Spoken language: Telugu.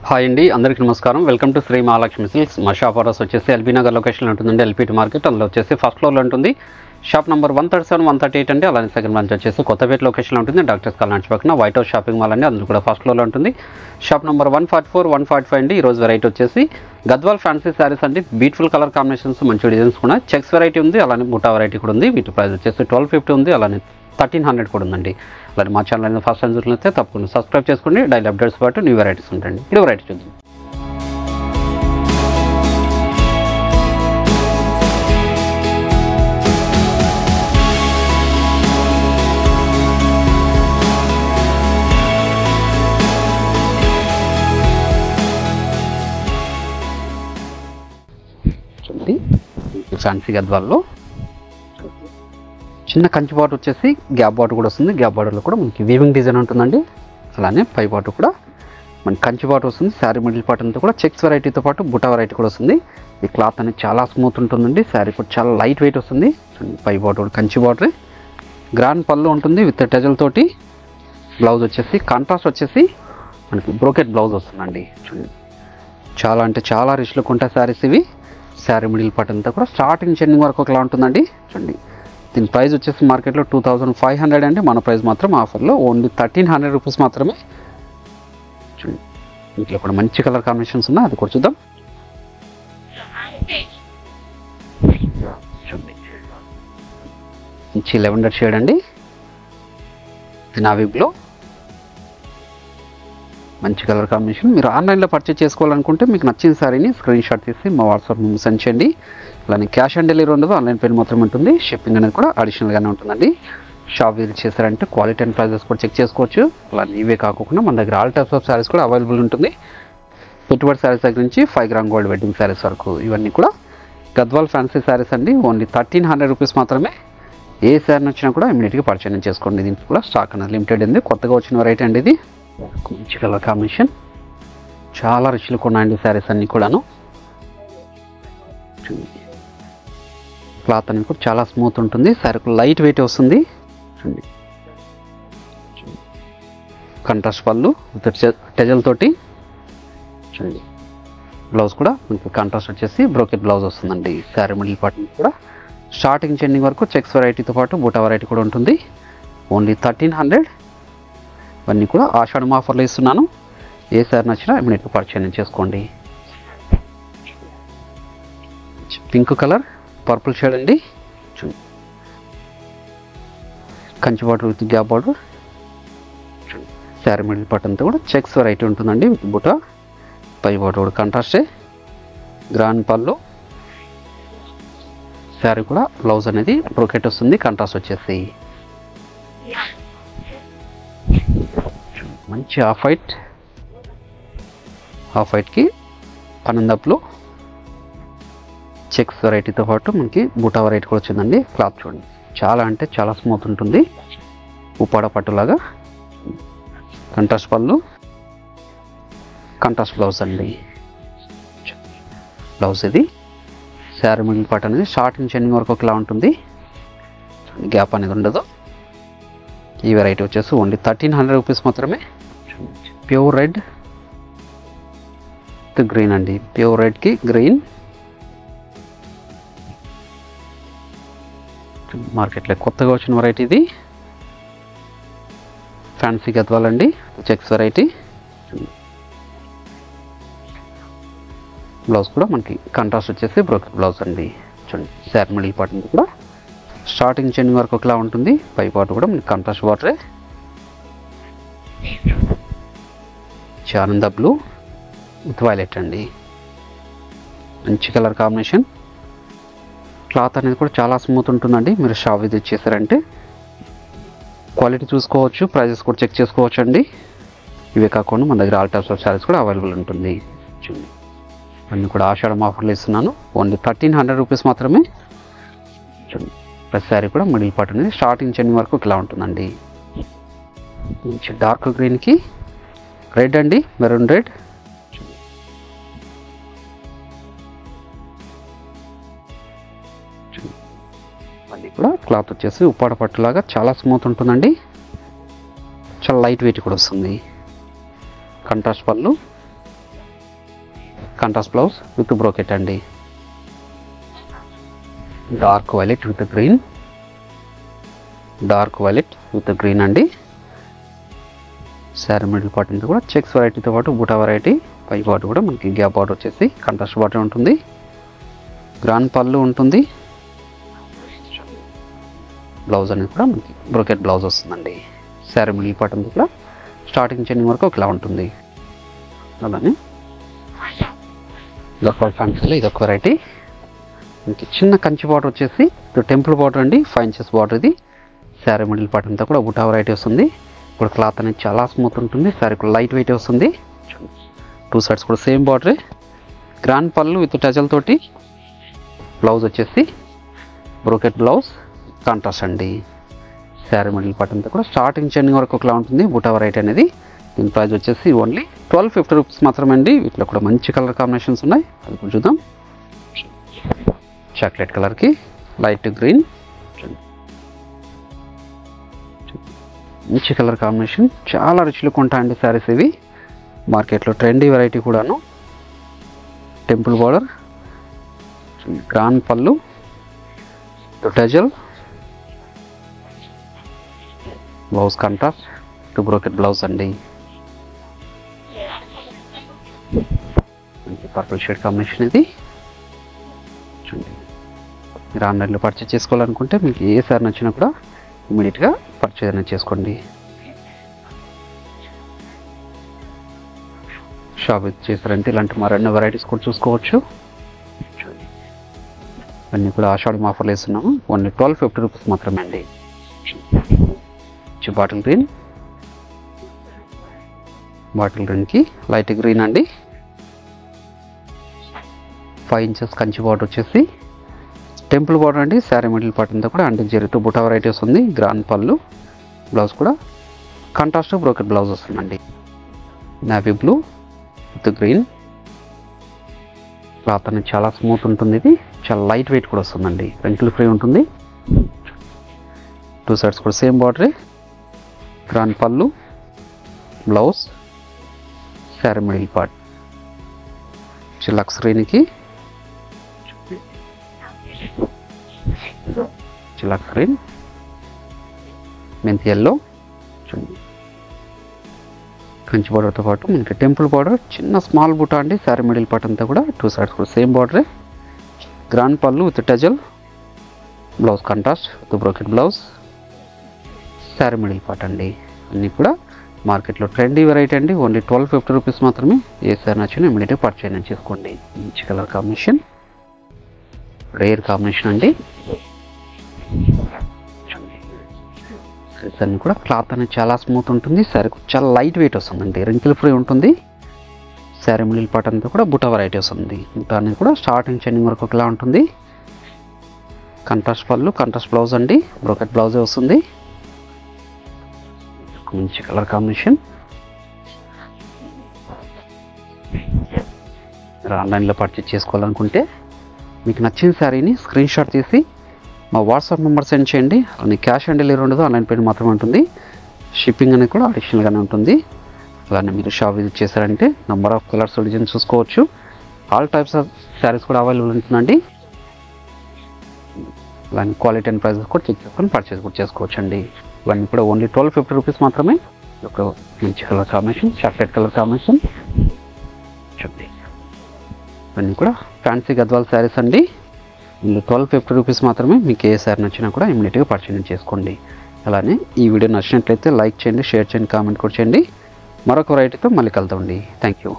హాయ్ అండి, అందరికీ నమస్కారం. Welcome to Shri Mahalakshmi silks. మా షాప్ అడ్రస్ వచ్చేసి ఎల్బీ నగర్ లొకేషన్లో ఉంటుందండి. ఎల్పీటీ మార్కెట్, అందులో వచ్చేసి ఫస్ట్ ఫ్లోర్లో ఉంటుంది. షాప్ నెంబర్ 137, 138 అండి. అలానే సెకండ్ బ్రాంచ్ వచ్చేసి కొత్తపేట లొకేషన్లో ఉంటుంది. డాక్టర్స్ కాలనీ పక్కన వైట్ హౌస్ షాపింగ్ మాల్ అండి, అందులో కూడా ఫస్ట్ ఫ్లోర్లో ఉంటుంది. షాప్ నెంబర్ 144, 145 అండి. ఈరోజు వెరైటీ వచ్చేసి గద్వాల్ ఫ్యాన్సీ శారీస్ అండి. బ్యూటిఫుల్ కలర్ కాంబినేషన్స్, మంచి డిజైన్స్ కూడా. చెక్స్ వెరైటీ ఉంది, అలానే బుటా వెరైటీ కూడా ఉంది. వీటి ప్రైస్ వచ్చేసి 1250 ఉంది, అలానే 1300 కూడా ఉందండి. అలానే మా ఛానల్ ఫస్ట్ టైం చూసినట్లయితే తప్పకుండా సబ్స్క్రైబ్ చేసుకోండి. డైలీ అప్డేట్స్ పాటు న్యూ వెరైటీస్ ఉంటాయండి. ఇది వెరైటీ చూద్దాం. ఫ్యాన్సీ గద్వాల్లో చిన్న కంచి బాటు వచ్చేసి గ్యాప్ బాటు కూడా వస్తుంది. గ్యాప్ బాటులో కూడా మనకి వీవింగ్ డిజైన్ ఉంటుందండి. అలానే పై బాటు కూడా మనకి కంచి బాటు వస్తుంది. శారీ మిడిల్ పార్ట్ అంతా కూడా చెక్స్ వెరైటీతో పాటు బుటా వెరైటీ కూడా వస్తుంది. ఈ క్లాత్ అనేది చాలా స్మూత్ ఉంటుందండి. శారీ కూడా చాలా లైట్ వెయిట్ వస్తుంది. పై బాటు కూడా కంచి బాటు, గ్రాండ్ పళ్ళు ఉంటుంది విత్ టెజల్ తోటి. బ్లౌజ్ వచ్చేసి కాంట్రాస్ట్ వచ్చేసి మనకి బ్రోకెట్ బ్లౌజ్ వస్తుందండి. చాలా అంటే చాలా రిచ్ లుక్ ఉంటాయి శారీస్ ఇవి. శారీ మిడిల్ పార్ట్ అంతా కూడా స్టార్టింగ్ చెండింగ్ వరకు ఒకలా ఉంటుందండి. చూడండి, దీని ప్రైస్ వచ్చేసి మార్కెట్లో 2500 అండి. మన ప్రైస్ మాత్రం ఆఫర్లో ఓన్లీ 1300 రూపీస్ మాత్రమే. చూడండి, ఇంట్లో కూడా మంచి కలర్ కాంబినేషన్స్ ఉన్నాయి, అది కూడా చూద్దాం. చూడండి, మంచి లెవెండర్ షేడ్ అండి. నావీ బ్లూ, మంచి కలర్ కాంబినేషన్. మీరు ఆన్లైన్లో పర్చేస్ చేసుకోవాలనుకుంటే మీకు నచ్చిన శారీని స్క్రీన్ షాట్ తీసి మా వాట్సాప్ నెంబర్ సెండ్ చేయండి. అలానే క్యాష్ ఆన్ డెలివరీ ఉండదు, ఆన్లైన్ పేమెంట్ మాత్రమే ఉంటుంది. షిప్పింగ్ అనేది కూడా అడిషనల్గానే ఉంటుందండి. షాప్ విజిట్ చేశారంటే క్వాలిటీ అండ్ ప్రైజెస్ కూడా చెక్ చేసుకోవచ్చు. అలానే ఇవే కాకుండా మన దగ్గర ఆల్ టైప్స్ ఆఫ్ శారీస్ కూడా అవైలబుల్ ఉంటుంది. పెట్టుబడి శారీస్ దగ్గర నుంచి 5 గ్రామ్ గోల్డ్ వెడ్డింగ్ శారీస్ వరకు ఇవన్నీ కూడా గద్వాల్ ఫ్యాన్సీ శారీస్ అండి. ఓన్లీ 1300 రూపీస్ మాత్రమే. ఏ శారీ నచ్చినా కూడా ఇమీడియట్గా పర్చేజ్ చేసుకోండి. దీనికి కూడా స్టాక్ అనేది లిమిటెడ్ ఉంది, కొత్తగా వచ్చిన వెరైటీ అండి ఇది. మంచి కలర్ కాంబినేషన్, చాలా రిచ్లు ఉన్నాయండి శారీస్ అన్నీ కూడాను. క్లాత్ అనేది కూడా చాలా స్మూత్ ఉంటుంది. శారీ లైట్ వెయిట్ వస్తుంది. చూడండి, కంట్రాస్ట్ పళ్ళు టెజల్ తోటి. చూడండి, బ్లౌజ్ కూడా మీకు కాంట్రాస్ట్ వచ్చేసి బ్రోకెట్ బ్లౌజ్ వస్తుందండి. శారీ మిడిల్ పార్ట్ కూడా స్టార్టింగ్ చెండింగ్ వరకు చెక్స్ వెరైటీతో పాటు బూటా వెరైటీ కూడా ఉంటుంది. ఓన్లీ 1300. ఇవన్నీ కూడా ఆషాఢం ఆఫర్లో ఇస్తున్నాను. ఏ సారీ నచ్చినా ఇమీడియట్గా పర్చేజ్ చేసుకోండి. పింక్ కలర్ పర్పుల్ షేడ్ అండి. చూడండి, Kanchi border with gap border. చూడండి, శారీ మిడిల్ పార్ట్ అంతా కూడా చెక్స్ వెరైటీ ఉంటుందండి. బుటా పై బార్డర్ కూడా కాంట్రాస్టే. గ్రాండ్ పళ్ళు, శారీ కూడా బ్లౌజ్ అనేది బ్రోకెట్ వస్తుంది, కాంట్రాస్ట్ వచ్చేసి. మంచి ఆఫ్ వైట్కి ఆనందప్లో చెక్స్ వెరైటీతో పాటు మనకి బూటా వెరైటీ కూడా వచ్చిందండి. క్లాత్ చూడండి, చాలా అంటే చాలా స్మూత్ ఉంటుంది. ఉప్పాడ పట్టులాగా. కంట్రాస్ట్ పళ్ళు, కంట్రాస్ట్ బ్లౌజ్ అండి. బ్లౌజ్ ఇది. శారీ మిడిల్ పార్ట్ అనేది స్టార్టింగ్ చెండింగ్ వరకు ఒకలా ఉంటుంది. గ్యాప్ అనేది ఉండదు. ఈ వెరైటీ వచ్చేసి ఓన్లీ 1300 రూపీస్ మాత్రమే. ప్యూర్ రెడ్ విత్ గ్రీన్ అండి. ప్యూర్ రెడ్కి గ్రీన్. మార్కెట్లో కొత్తగా వచ్చిన వెరైటీ ఇది. ఫ్యాన్సీ గద్వాల్ అండి, చెక్స్ వెరైటీ. బ్లౌజ్ కూడా మనకి కాంట్రాస్ట్ వచ్చేసి బ్రోకెట్ బ్లౌజ్ అండి. చూడండి, శారీ మిడిల్ పార్ట్ కూడా స్టార్టింగ్ చెండింగ్ వరకు ఒకలా ఉంటుంది. పై పార్ట్ కూడా మనకి కాంట్రాస్ట్ బార్డరే. ఆనంద బ్లూ విత్ వైలెట్ అండి. మంచి కలర్ కాంబినేషన్. క్లాత్ అనేది కూడా చాలా స్మూత్ ఉంటుందండి. మీరు షాప్ విజిట్ చేశారంటే క్వాలిటీ చూసుకోవచ్చు, ప్రైజెస్ కూడా చెక్ చేసుకోవచ్చు అండి. ఇవే కాకుండా మన దగ్గర ఆల్ టైప్స్ ఆఫ్ శారీస్ కూడా అవైలబుల్ ఉంటుంది. చూడండి, అన్నీ కూడా ఆషాఢం ఆఫర్లు ఇస్తున్నాను. ఓన్లీ 1300 రూపీస్ మాత్రమే. చూడండి, ప్రతి శారీ కూడా మిడిల్ పార్ట్ అనేది స్టార్టింగ్ చెండింగ్ వరకు ఇలా ఉంటుందండి. మంచి డార్క్ గ్రీన్కి రెడ్ అండి, మెరూన్ రెడ్. అది కూడా క్లాత్ వచ్చేసి ఉప్పాడ పట్టులాగా చాలా స్మూత్ ఉంటుందండి. చాలా లైట్ వెయిట్ కూడా వస్తుంది. కంట్రాస్ట్ పళ్ళు, కాంట్రాస్ట్ బ్లౌజ్ విత్ బ్రోకెట్ అండి. Dark violet with green, dark violet with green అండి. శారీ మిడిల్ పార్ట్ అంతా కూడా చెక్స్ వెరైటీతో పాటు బుటా వెరైటీ. పై పార్ట్ కూడా మనకి గ్యాప్ బార్డర్ వచ్చేసి కాంట్రాస్ట్ బార్డర్ ఉంటుంది. గ్రాండ్ పళ్ళు ఉంటుంది. బ్లౌజ్ అనేది కూడా మనకి బ్రోకెట్ బ్లౌజ్ వస్తుందండి. శారీ మిడిల్ పార్ట్ అంతా కూడా స్టార్టింగ్ చెన్నింగ్ వరకు ఒకలా ఉంటుంది. అలానే ఇదొక ఫ్యాన్సీలో ఇదొక వెరైటీ. మనకి చిన్న కంచి బార్డర్ వచ్చేసి టెంపుల్ బార్డర్ అండి, 5 inches బార్డర్ ఇది. శారీ మిడిల్ పార్ట్ అంతా కూడా బుటా వెరైటీ వస్తుంది. ఇప్పుడు క్లాత్ అనేది చాలా స్మూత్ ఉంటుంది. శారీ కూడా లైట్ వెయిట్ వస్తుంది. 2 sides కూడా సేమ్ బార్డరే. గ్రాండ్ పళ్ళు విత్ టజల్ తోటి. బ్లౌజ్ వచ్చేసి బ్రోకెట్ బ్లౌజ్ కాంట్రాస్ట్ అండి. శారీ మిడిల్ పార్ట్ అంతా కూడా స్టార్టింగ్ చెన్నింగ్ వరకు ఒకలా ఉంటుంది బుటా వెరైటీ అనేది. దీని ప్రైస్ వచ్చేసి ఓన్లీ 1250 రూపీస్ మాత్రమే అండి. వీటిలో కూడా మంచి కలర్ కాంబినేషన్స్ ఉన్నాయి, అది కూడా చూద్దాం. చాక్లెట్ కలర్కి లైట్ గ్రీన్, మంచి కలర్ కాంబినేషన్. చాలా రిచ్ లుక్ ఉంటాయండి శారీస్ ఇవి. మార్కెట్లో ట్రెండీ వెరైటీ కూడాను. టెంపుల్ బార్డర్, గ్రాండ్ పళ్ళు, టజల్, బ్లౌజ్ కాంట్రాస్ట్, బ్రోకెట్ బ్లౌజ్ అండి. పర్పుల్ షేడ్ కాంబినేషన్ ఇది. చూడండి, మీరు ఆన్లైన్లో పర్చేజ్ చేసుకోవాలనుకుంటే మీకు ఏ సారీ నచ్చినా కూడా ఇమీడియట్గా పర్చేజ్ అనేది చేసుకోండి. షాప్ చేశారంటే ఇలాంటి మరెన్నో వెరైటీస్ కూడా చూసుకోవచ్చు. అన్నీ కూడా ఆషాఢం ఆఫర్లు వేస్తున్నాము. ఓన్లీ 1250 రూపీస్ మాత్రమే అండి. బాటిల్ గ్రీన్, బాటిల్ గ్రీన్కి లైట్ గ్రీన్ అండి. 5 inches కంచి బార్డర్ వచ్చేసి టెంపుల్ బార్డర్ అండి. శారీ మిడిల్ పార్ట్ అంతా కూడా అంటే జరీతో బుటా వెరైటీ వస్తుంది. గ్రాండ్ పళ్ళు, బ్లౌజ్ కూడా కాంట్రాస్ట్ బ్రోకెట్ బ్లౌజ్ వస్తుందండి. Navy blue with green. Cloth అనేది చాలా స్మూత్ ఉంటుంది. ఇది చాలా లైట్ వెయిట్ కూడా వస్తుందండి. రింకిల్ ఫ్రీ ఉంటుంది. 2 sides కూడా సేమ్ బార్డరే. గ్రాండ్ పళ్ళు, బ్లౌజ్, శారీ మిడిల్ పార్ట్ చిలక్స్ గ్రీన్కి చిలక్స్ గ్రీన్, మెంతి ఎల్లో. చూడండి, కంచి బార్డర్తో పాటు మనకి టెంపుల్ బార్డర్, చిన్న స్మాల్ బుటా అండి. శారీ మిడిల్ పార్ట్ అంతా కూడా 2 sides కూడా సేమ్ బార్డరే. గ్రాండ్ పళ్ళు with టజల్, blouse contrast with brocade blouse, sari middle part అండి. అన్నీ కూడా మార్కెట్లో ట్రెండీ వెరైటీ అండి. ఓన్లీ 1250 రూపీస్ మాత్రమే. ఏ సారీ నచ్చినా ఇమీడియట్గా పర్చేజ్ చేసుకోండి. మంచి కలర్ కాంబినేషన్, రేర్ కాంబినేషన్ అండి. సారీస్ అన్నీ కూడా క్లాత్ అనేది చాలా స్మూత్ ఉంటుంది. శారీ చాలా లైట్ వెయిట్ వస్తుందండి. రింకిల్ ఫ్రీ ఉంటుంది. శారీ మిడిల్ పార్ట్ అంతా కూడా బుటా వెరైటీ వస్తుంది. బుటా అనేది కూడా స్టార్టింగ్ చెన్నింగ్ వరకు ఒకలా ఉంటుంది. కాంట్రాస్ట్ పళ్ళు, కాంట్రాస్ట్ బ్లౌజ్ అండి. బ్రోకెట్ బ్లౌజే వస్తుంది. మంచి కలర్ కాంబినేషన్. మీరు ఆన్లైన్లో పర్చేజ్ చేసుకోవాలనుకుంటే మీకు నచ్చిన శారీని స్క్రీన్ షాట్ తీసి మా వాట్సాప్ నెంబర్ సెండ్ చేయండి. అలానే క్యాష్ ఆన్ డెలివరీ ఉండదు, ఆన్లైన్ పేమెంట్ మాత్రమే ఉంటుంది. షిప్పింగ్ అనేది కూడా అడిషనల్గానే ఉంటుంది. అలానే మీరు షాప్ విజిట్ చేశారంటే నెంబర్ ఆఫ్ కలర్స్ డిజైన్స్ చూసుకోవచ్చు. ఆల్ టైప్స్ ఆఫ్ శారీస్ కూడా అవైలబుల్ ఉంటుందండి. అలానే క్వాలిటీ అండ్ ప్రైజెస్ కూడా చెక్ చేసుకొని పర్చేజ్ కూడా చేసుకోవచ్చు అండి. ఇవన్నీ కూడా ఓన్లీ 1250 రూపీస్ మాత్రమే. ఒక మంచి colour combination, chocolate colour combination. చూడండి, ఇవన్నీ కూడా ఫ్యాన్సీ గద్వాల్ శారీస్ అండి. ఇందులో 1250 రూపీస్ మాత్రమే. మీకు ఏ శారీ నచ్చినా కూడా ఇమీడియట్గా పర్చేజ్ చేసుకోండి. అలానే ఈ వీడియో నచ్చినట్లయితే లైక్ చేయండి, షేర్ చేయండి, కామెంట్ కూడా చేయండి. మరొక వెరైటీతో మళ్ళీ కలుద్దామండి. Thank you.